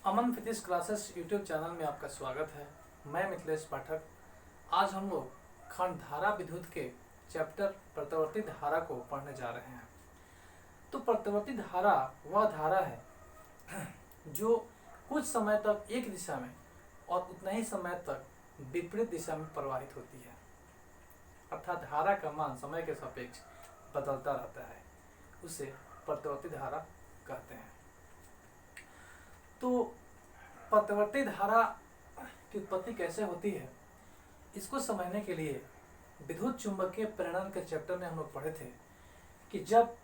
अमन physics classes YouTube channel में आपका स्वागत है। मैं मिथिलेश पाठक। आज हम लोग खंड धारा विद्युत के चैप्टर प्रतिवर्ती धारा को पढ़ने जा रहे हैं। तो प्रतिवर्ती धारा वह धारा है जो कुछ समय तक एक दिशा में और उतना ही समय तक विपरीत दिशा में प्रवाहित होती है, अर्थात धारा का मान समय के सापेक्ष बदलता रहता है। उसे प्रतिवर्ती धारा कहते हैं। तो प्रतिवर्ती धारा की उत्पत्ति कैसे होती है, इसको समझने के लिए विद्युत चुंबकीय प्रेरण के चैप्टर में हम लोग पढ़े थे कि जब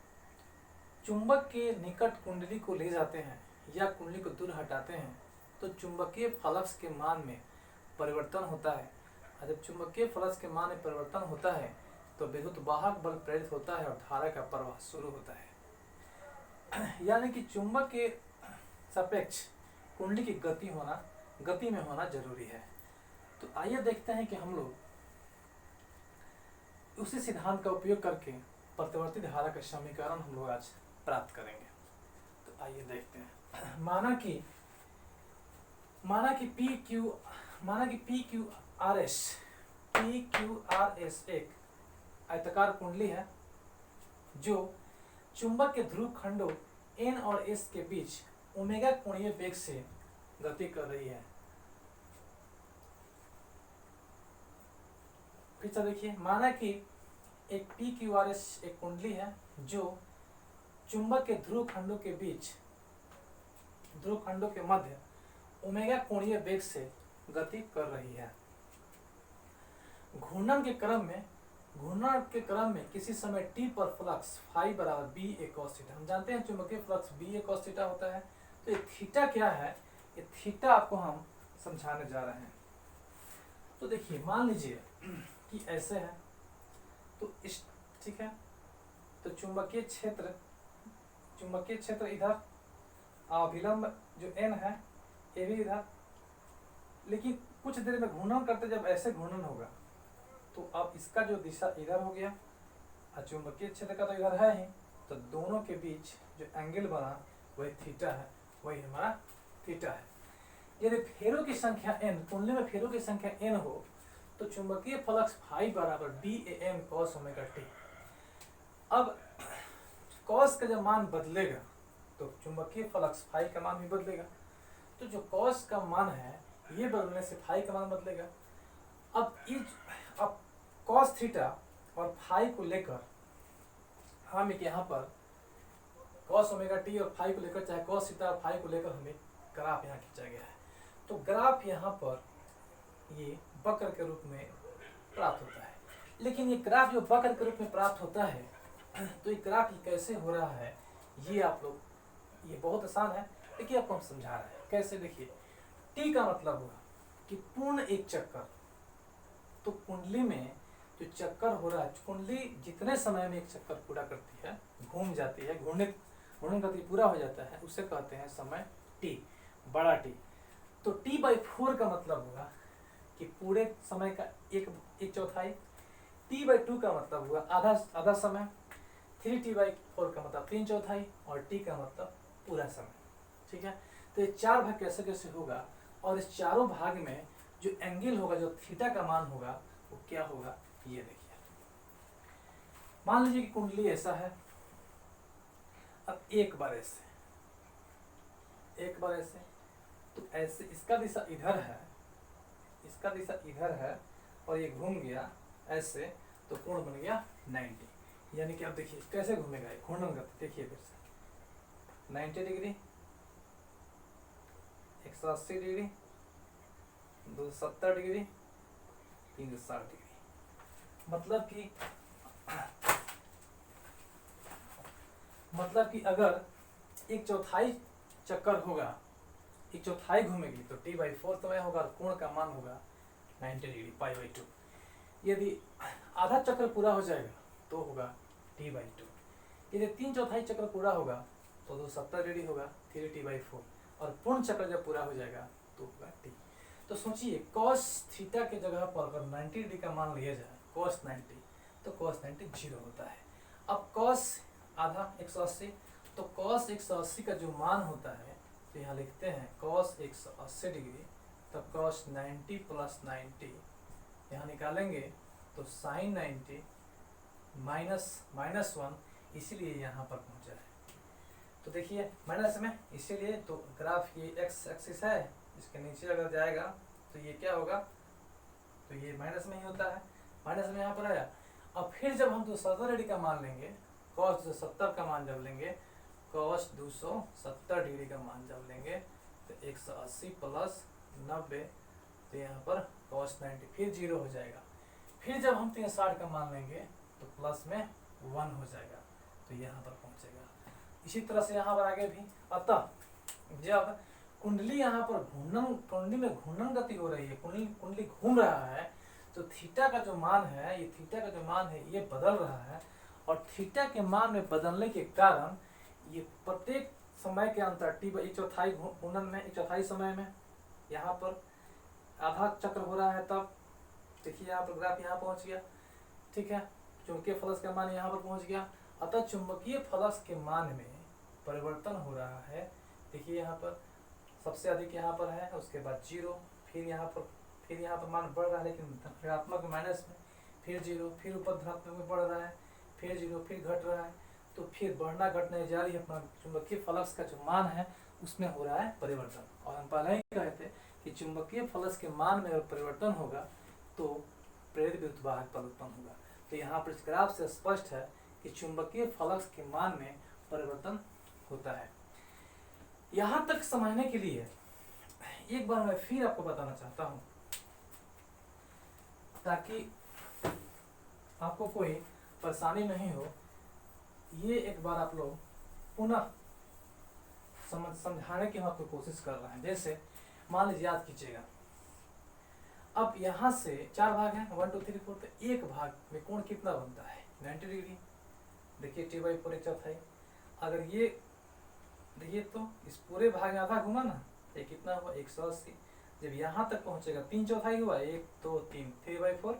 चुंबक के निकट कुंडली को ले जाते हैं या कुंडली को दूर हटाते हैं तो चुंबकीय फ्लक्स के मान में परिवर्तन होता है। और जब चुंबकीय फ्लक्स के मान में परिवर्तन होता है तो विद्युत वाहक बल प्रेरित होता है और धारा का प्रवाह शुरू होता है। यानी कि चुंबक के सापेक्ष कुंडली की गति में होना जरूरी है। तो आइए देखते हैं कि हम लोग उसी सिद्धांत का उपयोग करके प्रतिवर्ती धारा का समीकरण हम लोग आज प्राप्त करेंगे। तो आइए देखते हैं। माना कि पी क्यू आर एस एक आयताकार कुंडली है जो चुंबक के ध्रुव खंडों एन और एस के बीच ओमेगा कोणीय वेग से गति कर रही है। फिर से देखिए, माना कि एक पी क्यू आर एस एक कुंडली है जो चुंबक के ध्रुव खंडों के मध्य ओमेगा कोणीय वेग से गति कर रही है। घूर्णन के क्रम में किसी समय t पर फ्लक्स फाई बराबर बी ए कॉस थीटा। हम जानते हैं चुंबकीय फ्लक्स बी ए कॉस थीटा होता है। तो ये थीटा क्या है, ये थीटा आपको हम समझाने जा रहे हैं। तो देखिए, मान लीजिए कि ऐसे है तो इस ठीक है, तो चुंबकीय क्षेत्र इधर, अभिलंब जो n है ये भी इधर, लेकिन कुछ देर में घूर्णन करते जब ऐसे घूर्णन होगा तो अब इसका जो दिशा इधर हो गया और चुंबकीय क्षेत्र का तो इधर है ही, तो दोनों के बीच जो एंगल बना वही थीटा है, वही हमारा थीटा है। यदि फेरों की संख्या n, कुंडली में फेरों की संख्या n हो तो चुंबकीय फ्लक्स फाई बराबर B A M cos omega T. अब कॉस का जब मान बदलेगा तो चुंबकीय फ्लक्स फाई का मान भी बदलेगा। तो जो कॉस का मान है ये बदलने से फाई का मान बदलेगा। अब कॉस थीटा और फाई को लेकर हम एक यहाँ पर कॉस ओमेगा टी और फाई को लेकर, चाहे कॉस थीटा और फाई को लेकर हमें ग्राफ यहाँ खींचा गया है। तो ग्राफ यहाँ पर ये वक्र के रूप में प्राप्त होता है। लेकिन ये ग्राफ जो वक्र के रूप में प्राप्त होता है तो ये ग्राफ कैसे हो रहा है, ये आप लोग, ये बहुत आसान है लेकिन आपको हम समझा रहे हैं कैसे। देखिए, टी का मतलब हुआ कि पूर्ण एक चक्कर। तो कुंडली में जो चक्कर हो रहा है, कुंडली जितने समय में एक चक्कर पूरा करती है, घूम जाती है, घूर्णन गति पूरा हो जाता है, उसे कहते हैं समय टी, बड़ा टी। तो टी बाई 4 का मतलब हुआ कि पूरे समय का एक चौथाई। टी बाई 2 का मतलब हुआ आधा समय। 3t/4 का मतलब 3/4 और टी का मतलब पूरा समय। ठीक है, तो ये 4 भाग कैसे कैसे होगा और इस चारों भाग में जो एंगल होगा, जो थीटा का मान होगा, वो क्या होगा ये देखिए। मान लीजिए कि कुंडली ऐसा है। अब एक बार ऐसे तो ऐसे इसका दिशा इधर है और ये घूम गया ऐसे, तो कोण बन गया 90। यानी कि अब देखिए कैसे घूमेगा, घूर्णन गति देखिए फिर से 90 डिग्री, 180 डिग्री, 270 डिग्री, 360 डिग्री। मतलब कि अगर एक चौथाई चक्कर होगा, एक चौथाई घूमेगी तो t/4 समय होगा और कोण का मान होगा 90 डिग्री, π/2। यदि आधा चक्र पूरा हो जाएगा तो होगा t/2। यदि 3/4 चक्र पूरा होगा तो 270 डिग्री होगा, 3t/4। और पूर्ण चक्र जब पूरा हो जाएगा तो होगा t। तो सोचिए, cos थीटा के जगह पर अगर 90 डिग्री का मान लिया जाए, cos 90, तो cos 90 0 होता है। अब cos आधा 180, तो cos 180 का जो मान होता है तो यहाँ लिखते हैं cos 180 डिग्री, तब cos 90 प्लस 90 यहाँ निकालेंगे तो sin 90 माइनस 1, इसीलिए यहाँ पर पहुँचा है। तो देखिए माइनस में, इसीलिए तो ग्राफ ये x एक्सिस है, इसके नीचे अगर जाएगा तो ये क्या होगा, तो ये माइनस में ही होता है, माइनस में यहाँ पर आया। अब फिर जब हम 270 डिग्री का मान लेंगे, cos 270 का मान जब लेंगे, cos 270 डिग्री का मान जब लेंगे तो 180 प्लस 90, तो यहाँ पर cos 90 फिर 0 हो जाएगा। फिर जब हम 360 का मान लेंगे तो प्लस में 1 हो जाएगा, तो यहाँ पर पहुँचेगा। इसी तरह से यहाँ पर आगे भी। अतः जब कुंडली यहाँ पर कुंडली में घूर्णन गति हो रही है, कुंडली घूम रहा है, तो थीटा का जो मान है, ये थीटा का जो मान है ये बदल रहा है, और थीटा के मान में बदलने के कारण ये प्रत्येक समय के अंतर t एक चौथाई घूर्णन में, एक चौथाई समय में यहाँ पर आधा चक्र हो रहा है, तब देखिए यहाँ पर ग्राफ यहाँ पहुँच गया, ठीक है। चुंबकीय फलक का मान यहाँ पर पहुँच गया। अतः चुंबकीय फलक के मान में परिवर्तन हो रहा है। देखिए यहाँ पर सबसे अधिक यहाँ पर है, उसके बाद 0, फिर यहाँ पर मान बढ़ रहा है, लेकिन ऋणात्मक माइनस में, फिर 0, फिर ऊपर धनात्मक में बढ़ रहा है, फिर 0, फिर घट रहा है, तो फिर बढ़ना घटने जारी है। अपना चुंबकीय फलक का जो मान है उसमें हो रहा है परिवर्तन। और हम पहले ही कहे थे कि चुंबकीय फलक के मान में अगर परिवर्तन होगा तो प्रेरित विद्युत वाहक बल उत्पन्न होगा। तो यहाँ पर इस ग्राफ से स्पष्ट है कि चुंबकीय फलक के मान में परिवर्तन होता है। यहाँ तक समझने के लिए एक बार मैं फिर आपको बताना चाहता हूँ, ताकि आपको कोई परेशानी नहीं हो। ये एक बार आप लोग पुनः समझाने की हम आपको कोशिश कर रहे हैं। जैसे मान लीजिए, याद कीजिएगा, अब यहाँ से 4 भाग हैं, 1 2 3 4, तो एक भाग में कोण कितना बनता है, 90 डिग्री। देखिए t/4 एक चौथाई। अगर ये देखिए तो इस पूरे भाग में आधा घुमा ना, ये कितना हुआ 180। जब यहाँ तक पहुँचेगा 3 चौथाई हुआ, 1 2 3, 3/4,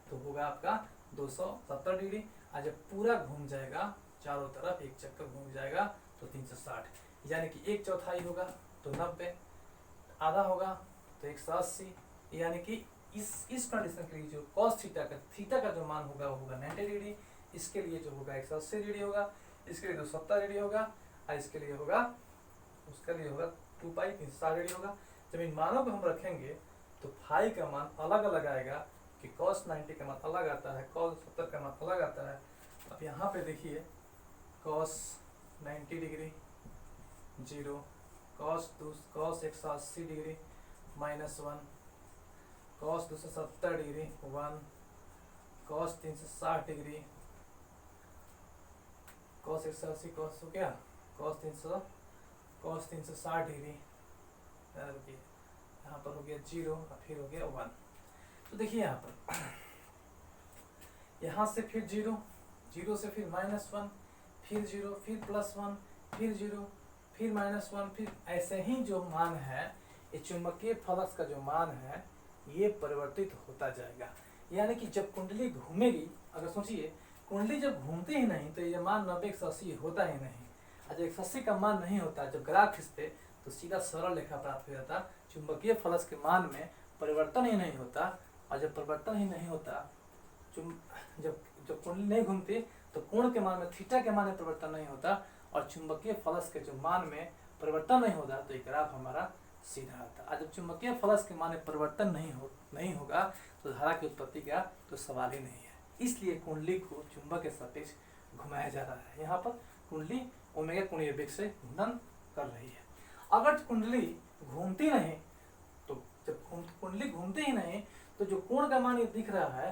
तो होगा आपका 270 डिग्री। और जब पूरा घूम जाएगा चारों तरफ, एक चक्कर घूम जाएगा तो 360, यानी कि 1 चौथाई होगा तो 90, आधा होगा तो 180, यानी कि इस कंडीशन के लिए जो cos थीटा का जो मान होगा वो होगा 90 डिग्री। इसके लिए जो होगा 180 डिग्री होगा, इसके लिए 270 डिग्री होगा, और इसके लिए होगा, उसके लिए होगा 2 पाई 360 डिग्री होगा। जब इन मानों को हम रखेंगे तो फाई का मान अलग अलग आएगा, कि cos 90 का मान अलग आता है, cos 70 का मान अलग आता है। अब यहाँ पे देखिए cos 90 degree 0, cos 180 degree -1, cos 270 degree 1, cos 360 degree, cos 180 cos हो गया, cos 360 डिग्री, यहाँ पर हो गया 0 और फिर हो गया 1। तो देखिए यहाँ पर यहाँ से फिर 0, 0 से फिर -1, फिर 0, फिर +1, फिर 0, फिर -1, फिर ऐसे ही जो मान है, ये चुंबकीय फलक का जो मान है ये परिवर्तित होता जाएगा। यानी कि जब कुंडली घूमेगी, अगर सोचिए कुंडली जब घूमती ही नहीं तो ये मान 90 180 होता ही नहीं। और जब 180 का मान नहीं होता, जब ग्राफ खींचते तो सीधा सरल रेखा प्राप्त हो जाता। चुंबकीय फलक के मान में परिवर्तन ही नहीं होता, और जब परिवर्तन ही नहीं होता, जब कुंडली नहीं घूमती तो कोण के मान में, थीटा के मान में परिवर्तन नहीं होता, और चुंबकीय फलक के जो मान में परिवर्तन नहीं होता, तो ये ग्राफ हमारा सीधा आता। और जब चुंबकीय फलक के मान में परिवर्तन नहीं होगा तो धारा की उत्पत्ति का तो सवाल ही नहीं है। इसलिए कुंडली को चुंबक के सापेक्ष घुमाया जा रहा है। यहाँ पर कुंडली ओमेगा कोणीय वेग से घूर्णन कर रही है। अगर कुंडली घूमती नहीं, तो जब कुंडली घूमती ही नहीं तो जो कोण का मान ये दिख रहा है,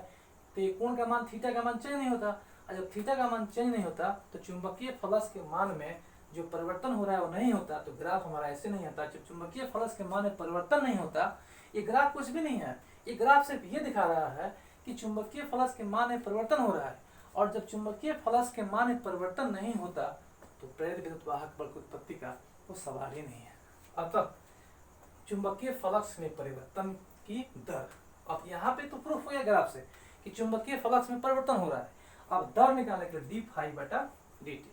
तो ये कोण का मान, थीटा का मान चेंज नहीं होता। और जब थीटा का मान चेंज नहीं होता तो चुंबकीय फलक के मान में जो परिवर्तन हो रहा है वो नहीं होता, तो ग्राफ हमारा ऐसे नहीं आता। जब चुंबकीय फलक के मान में परिवर्तन नहीं होता, ये ग्राफ कुछ भी नहीं है, ये ग्राफ सिर्फ ये दिखा रहा है कि चुंबकीय फलक के मान में परिवर्तन हो रहा है। और जब चुंबकीय फलक के मान में परिवर्तन नहीं होता तो प्रेरित विद्युत वाहक बल की उत्पत्ति का वो सवाल ही नहीं है। अतः चुंबकीय फलक में परिवर्तन की दर, अब यहाँ पे तो प्रूफ हो गया ग्राफ से कि चुंबकीय फलक में परिवर्तन हो रहा है। अब दर निकालने के लिए d∅/dt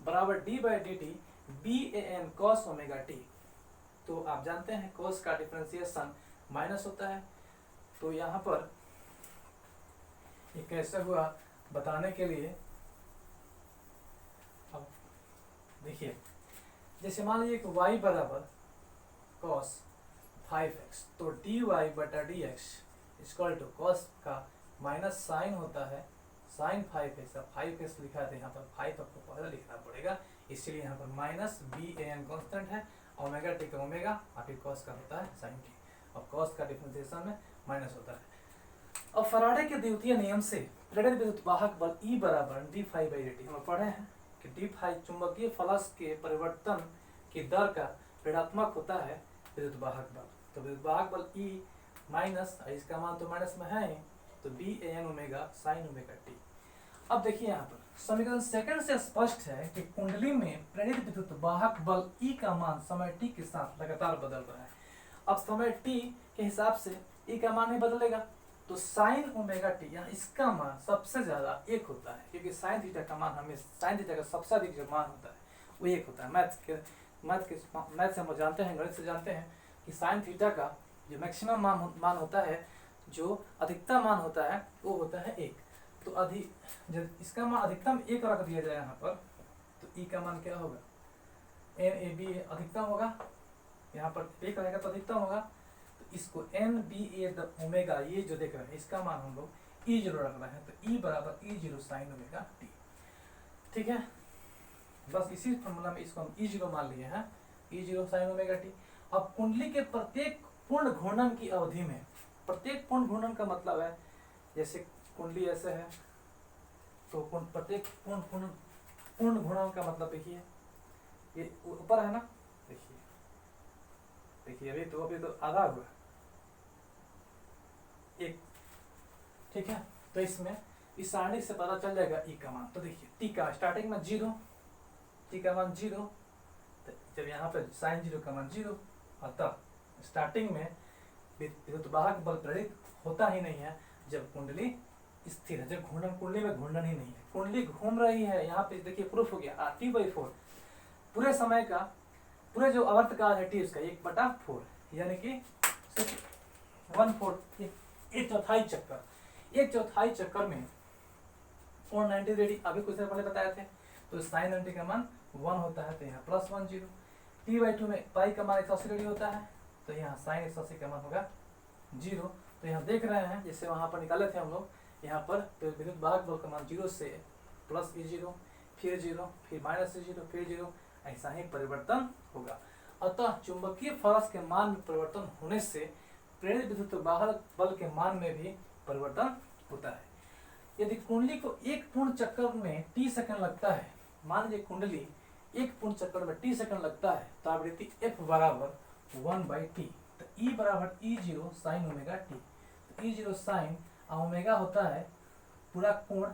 बराबर d/dt BAN cos omega t। तो आप जानते हैं cos का डिफरेंशिएशन माइनस होता है। तो यहाँ पर ये कैसे हुआ बताने के लिए अब देखिए, जैसे मान लीजिए कि y बराबर cos 5x, तो dy बटा dx इक्वल टू cos का माइनस साइन होता है साइन 5x। अब 5x लिखा है तो यहाँ पर 5 आपको पहले लिखना पड़ेगा, इसीलिए यहाँ पर minus B A N constant है, ओमेगा टी का ओमेगा आपके कॉस का होता है साइन टी, और कॉस का डिफरेंशिएशन में माइनस होता है। अब फराडे के द्वितीय नियम से प्रेरित विद्युत वाहक बल E बराबर D phi by D T, हम पढ़े हैं कि डी फाई चुंबकीय फ्लक्स के परिवर्तन की दर का ऋणात्मक होता है विद्युत वाहक बल। तो विद्युत वाहक बल E माइनस, इसका मान तो माइनस में है, तो B A N omega sine omega T. अब देखिए यहाँ पर समीकरण सेकंड से स्पष्ट है कि कुंडली में प्रेरित विद्युत वाहक बल E का मान समय t के साथ लगातार बदल रहा है। अब समय t के हिसाब से E का मान नहीं बदलेगा, तो साइन ओमेगा टी यहाँ इसका मान सबसे ज्यादा एक होता है, क्योंकि साइन थीटा का मान हमें साइन थीटा का सबसे अधिक जो मान होता है वो एक होता है। मैथ से हम जानते हैं, गणित से जानते हैं कि साइन थीटा का जो मैक्सिमम मान होता है, जो अधिकतम मान होता है वो होता है एक। तो जब इसका मान अधिकतम एक रख दिया जाए यहाँ पर, तो ई का मान क्या होगा, एन ए बी अधिकतम होगा, यहाँ पर एक रहेगा तो अधिकतम होगा, तो इसको एन बी ए ओमेगा ये जो देख रहे हैं इसका मान हम लोग ई जीरो रख रहे हैं, तो ई बराबर E zero sine omega T. ठीक है, बस इसी फॉर्मूला में इसको हम ई जीरो मान लिए हैं, E zero sine omega T. अब कुंडली के प्रत्येक पूर्ण घूर्णन की अवधि में, प्रत्येक पूर्ण घूर्णन का मतलब है जैसे कुंडली ऐसे है, तो प्रत्येक पूर्ण घूर्णन का मतलब देखिए ये ऊपर है ना, देखिए अभी तो आधा हुआ एक। ठीक है, तो इसमें इस सारणी से पता चल जाएगा ई का मान। तो देखिए टी का स्टार्टिंग में जीरो, टी का मान जीरो, तो जब यहाँ पे साइन जीरो का मान जीरो, अतः स्टार्टिंग में विद्युत वाहक बल प्रेरित होता ही नहीं है जब कुंडली स्थिर है, जब घूर्णन कुंडली में घूर्णन ही नहीं है, कुंडली घूम रही है। यहाँ पे देखिए प्रूफ हो गया T/4 पूरे समय का, पूरे जो आवर्तकाल है टी उसका 1/4, यानी कि 1/4, एक चौथाई चक्कर, एक चौथाई चक्कर में 490 रेडी अभी कुछ देर पहले बताए थे, तो साइन 90 का मान 1 होता है, तो यहाँ +10। T/2 में पाई का मान 180 रेडी होता है, तो यहाँ साइन 180 का मान होगा 0। तो यहाँ देख रहे हैं जैसे वहां पर निकाले थे हम लोग, यहाँ पर तो विद्युत वाहक बल का मान 0 से +E0, फिर 0, फिर -E0, फिर 0, ऐसा ही परिवर्तन होगा। अतः चुंबकीय फ्लक्स के मान में परिवर्तन होने से प्रेरित विद्युत वाहक बल के मान में भी परिवर्तन होता है। यदि कुंडली को एक पूर्ण चक्कर में t सेकंड लगता है, मान लीजिए कुंडली एक पूर्ण चक्कर में t सेकंड लगता है, तो आवृत्ति f बराबर 1/t, तो E बराबर E0 साइन ओमेगा टी। तो E0 साइन ओमेगा होता है पूरा कोण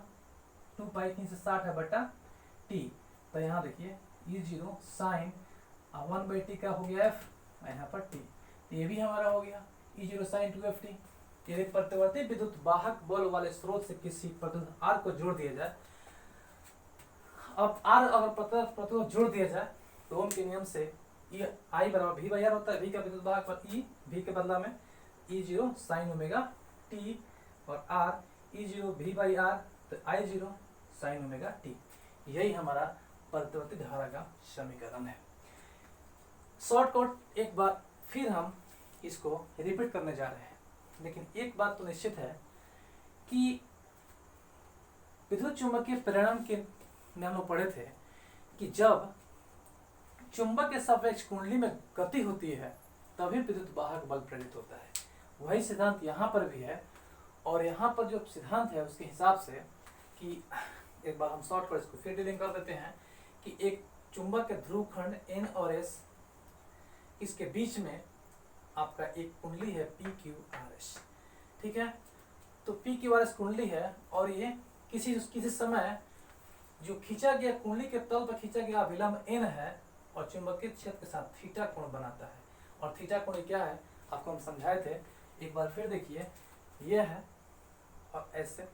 2π3 से 60 है बटा t, तो यहाँ देखिए E0 साइन 1/t का हो गया f, यहाँ पर t, तो ये भी हमारा हो गया E0 साइन 2ft। यदि प्रतिवर्ती विद्युत वाहक बल वाले स्रोत से किसी प्रतिरोध R को जोड़ दिया जाए, अब R अगर प्रतिरोध जोड़ दिया जाए तो ओम के नियम से I बराबर V/R होता है, V का विद्युत वाहक बल E, V के बदला में E0 साइन ओमेगा t, और R E0 V/R, तो I0 साइन ओमेगा t। यही हमारा प्रतिवर्ती धारा का समीकरण है। शॉर्टकट एक बार फिर हम इसको रिपीट करने जा रहे हैं, लेकिन एक बात तो निश्चित है कि विद्युत चुंबकीय प्रेरण के में हम लोग पढ़े थे कि जब चुंबक के सापेक्ष कुंडली में गति होती है तभी विद्युत वाहक बल प्रेरित होता है। वही सिद्धांत यहाँ पर भी है, और यहाँ पर जो सिद्धांत है उसके हिसाब से कि एक बार हम शॉर्ट पर इसको फिर डीलिंग कर देते हैं कि एक चुंबक के ध्रुव खंड N और S, इसके बीच में आपका एक कुंडली है PQRS। ठीक है, तो PQRS कुंडली है, और ये किसी समय जो खींचा गया कुंडली के तल पर खींचा गया अभिलंब N है, और चुंबकीय क्षेत्र के साथ थीटा कोण बनाता है। और थीटा कोण क्या है आपको हम समझाए थे, एक बार फिर देखिए, ये है और ऐसे,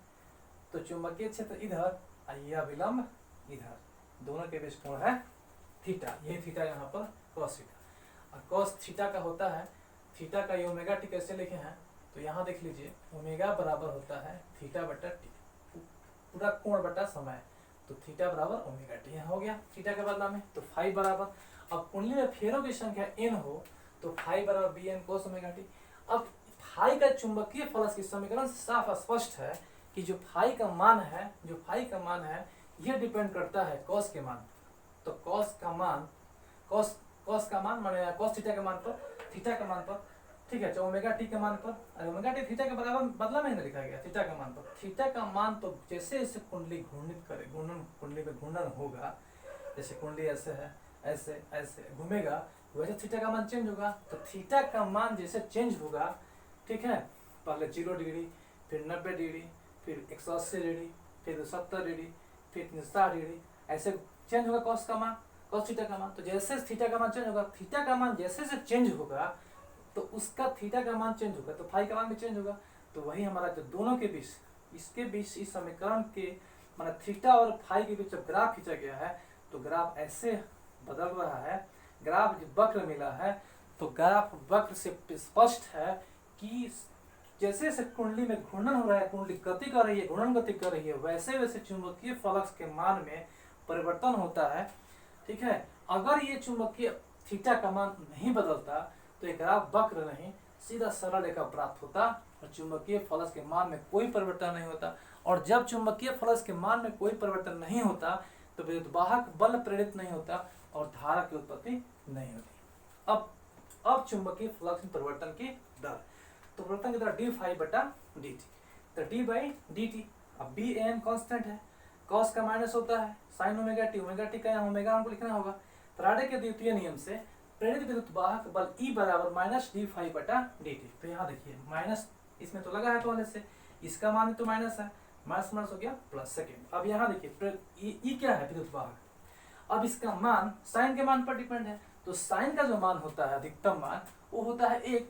तो चुंबकीय क्षेत्र इधर और ये अभिलंब इधर, दोनों के बीच कोण है थीटा, यही थीटा यहाँ पर cos थीटा। और कॉस थीटा का होता है, थीटा का ये ओमेगा टी कैसे लिखे हैं, तो यहाँ देख लीजिए ओमेगा बराबर होता है थीटा बटा टी, पूरा कोण बटा समय, तो थीटा बराबर ओमेगा टी, यहाँ हो गया थीटा के बदला में। तो फाई बराबर, अब कुंडली में फेरों की संख्या n हो तो फाई बराबर B N cos omega T. अब फाई का चुंबकीय फलक की समीकरण से साफ स्पष्ट है कि जो फाई का मान है, जो फाई का मान है यह डिपेंड करता है कॉस के मान। तो कॉस का मान, कॉस का मान माने कॉस थीटा के मान पर, थीटा के मान पर, ठीक है, तो ओमेगा टी के मान पर, और ओमेगा टी थीटा के बराबर बदला में लिखा गया थीटा के मान पर। थीटा का मान तो जैसे जैसे कुंडली घूर्णित करे, घूर्णन कुंडली में घूर्णन होगा, जैसे कुंडली ऐसे है, ऐसे ऐसे घूमेगा, वैसे थीटा का मान चेंज होगा। तो थीटा का मान जैसे चेंज होगा, ठीक है, पहले 0 डिग्री, फिर 90 डिग्री, फिर 180 डिग्री, फिर 70 डिग्री, फिर 360 डिग्री, ऐसे चेंज होगा कॉस का मान, कॉस थीटा का मान। तो जैसे थीटा का मान चेंज होगा, थीटा का मान जैसे जैसे चेंज होगा तो उसका थीटा का मान चेंज होगा, तो फाई का मान भी चेंज होगा। तो वही हमारा जो दोनों के बीच, इसके बीच इस समीकरण के माना थीटा और फाई के बीच जब ग्राफ खींचा गया है तो ग्राफ ऐसे बदल रहा है, ग्राफ वक्र मिला है। तो ग्राफ वक्र से स्पष्ट है कि जैसे जैसे कुंडली में घूर्णन हो रहा है, कुंडली गति कर रही है, घूर्णन गति कर रही है, वैसे वैसे चुंबकीय फ्लक्स के मान में परिवर्तन होता है, ठीक है। अगर ये चुंबकीय थीटा का मान नहीं बदलता तो एक ग्राफ वक्र नहीं, सीधा सरल रेखा प्राप्त होता और चुंबकीय फ्लक्स के मान में कोई परिवर्तन नहीं होता। और जब चुंबकीय फ्लक्स के मान में कोई परिवर्तन नहीं होता तो विद्युतवाहक बल प्रेरित नहीं होता और धारा की उत्पत्ति नहीं होती। अब चुंबकीय फ्लक्स में परिवर्तन की दर, तो परिवर्तन की दर डी फाई बटा डी टी, तो डी बाई डी टी। अब बी एन कॉन्स्टेंट है, कॉस का माइनस होता है sign omega T, omega T का यहाँ ओमेगा हमको लिखना होगा। फैराडे के द्वितीय नियम से प्रेरित विद्युत वाहक बल E बराबर माइनस डी फाई बटा डी टी। तो यहाँ देखिए माइनस इसमें तो लगा है पहले से, इसका मान तो माइनस है, माइनस माइनस हो गया प्लस सेकेंड। अब यहाँ देखिए ई क्या है विद्युत वाहक, अब इसका मान साइन के मान पर डिपेंड है। तो साइन का जो मान होता है अधिकतम मान वो होता है 1,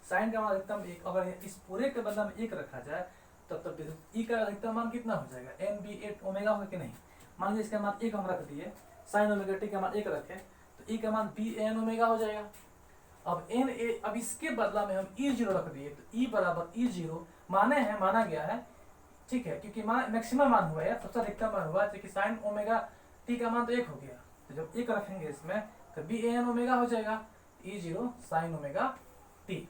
साइन का मान अधिकतम 1। अगर इस पूरे के बदला में 1 रखा जाए तब विद्युत ई का अधिकतम मान कितना हो जाएगा, एन बी 8 ओमेगा होगा कि नहीं। मान लीजिए इसका मान 1 हम रख दिए, साइन ओमेगा टी का मान 1 रखे तो ई का मान बी एन ओमेगा हो जाएगा। अब एन ए, अब इसके बदला में हम ई 0 रख दिए तो ई बराबर ई 0 माना गया है, ठीक है, क्योंकि मैक्सिमम मान हुआ है, सबसे अधिकतम मान हुआ, क्योंकि साइन ओमेगा टी का मान तो 1 हो गया, तो जब 1 रखेंगे इसमें तो बी एन ओमेगा हो जाएगा, ई 0 साइन ओमेगा टी।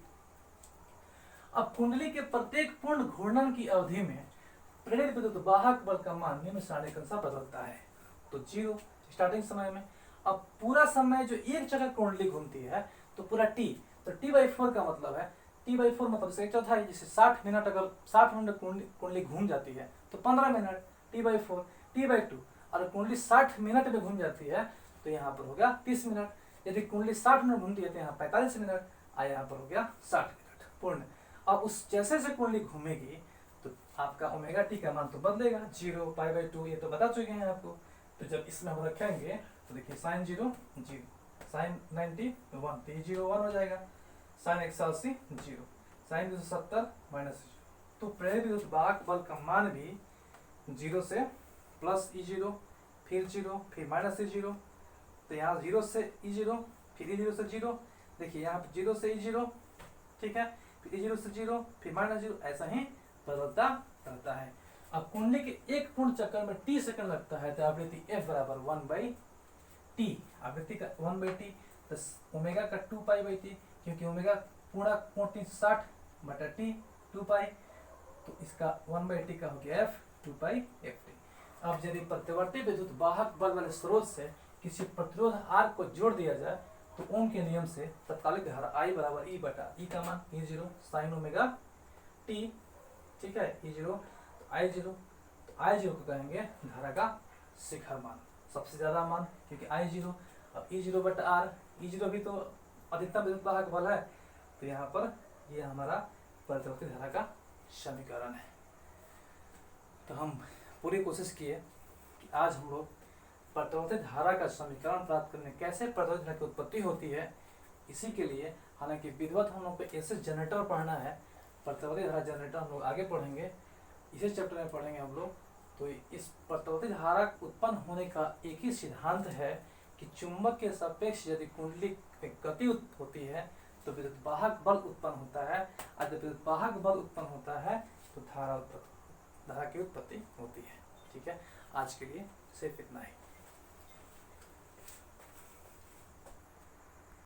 अब कुंडली के प्रत्येक पूर्ण घूर्णन की अवधि में प्रेरित विद्युत वाहक बल का मान निम्न सारणी के अनुसार बदलता है। तो 0 स्टार्टिंग समय में, अब पूरा समय जो एक जगह कुंडली घूमती है तो पूरा टी, तो t/4 का मतलब है, t/4 मतलब से एक चौथाई, जैसे 60 मिनट, अगर 60 मिनट कुंडली घूम जाती है तो 15 मिनट, t/4, t/2। और कुंडली 60 मिनट में घूम जाती है तो यहाँ पर हो गया 30 मिनट। यदि कुंडली 60 मिनट घूमती है तो यहाँ 45 मिनट, और यहाँ पर हो गया 60 मिनट पूर्ण। अब उस जैसे जैसे कुंडली घूमेगी तो आपका ओमेगा टी का मान तो बदलेगा, 0 π/2 ये तो बता चुके हैं आपको। तो जब इसमें हम रखेंगे तो देखिए साइन 0 0, साइन 90 1, तो ये 0 1 हो जाएगा, साइन 180 0, साइन 270 -0। तो प्रेरित विद्युत वाहक बल का मान भी 0 से प्लस E0, फिर 0, फिर माइनस E0। तो यहाँ 0 से E0, फिर E0 से 0, देखिए यहाँ पे 0 से E0, ठीक है, फिर E0 से 0, फिर -0, ऐसा ही बदलता रहता है। अब कुंडली के एक पूर्ण चक्कर में t सेकंड लगता है तो आवृत्ति f बराबर 1/t, आवृत्ति का 1/t, तो ओमेगा का 2π/t, क्योंकि ओमेगा पूरा कोण 60 बटा t 2π, तो इसका 1/t का हो गया f 2π/ft। अब यदि प्रत्यावर्ती विद्युत वाहक बल वाले स्रोत से किसी प्रतिरोध R को जोड़ दिया जाए तो ओम के नियम से तत्कालिक धारा I बराबर E बटा E का मान E0 साइन ओमेगा t, ठीक है, E0 I0, तो I0 को कहेंगे धारा का शिखर मान, सबसे ज्यादा मान, क्योंकि I0। अब E0 बटा R, E0 भी तो अधिकतम विद्युत वाहक बल है, तो यहाँ पर ये हमारा प्रतिवर्ती धारा का समीकरण है। तो हम पूरी कोशिश किए कि आज हम लोग प्रतिवर्ती धारा का समीकरण प्राप्त करने, कैसे प्रतिवर्ती धारा की उत्पत्ति होती है, इसी के लिए, हालांकि विधिवत हम लोग को ऐसे जनरेटर पढ़ना है, प्रतिवर्ती धारा जनरेटर हम लोग आगे पढ़ेंगे, इसी चैप्टर में पढ़ेंगे हम लोग। तो इस प्रतिवर्ती धारा उत्पन्न होने का एक ही सिद्धांत है कि चुंबक के सापेक्ष यदि कुंडली में गति होती है तो विद्युत वाहक बल उत्पन्न होता है, और जब विद्युत वाहक बल उत्पन्न होता है तो धारा की उत्पत्ति होती है। ठीक है, आज के लिए सिर्फ इतना ही।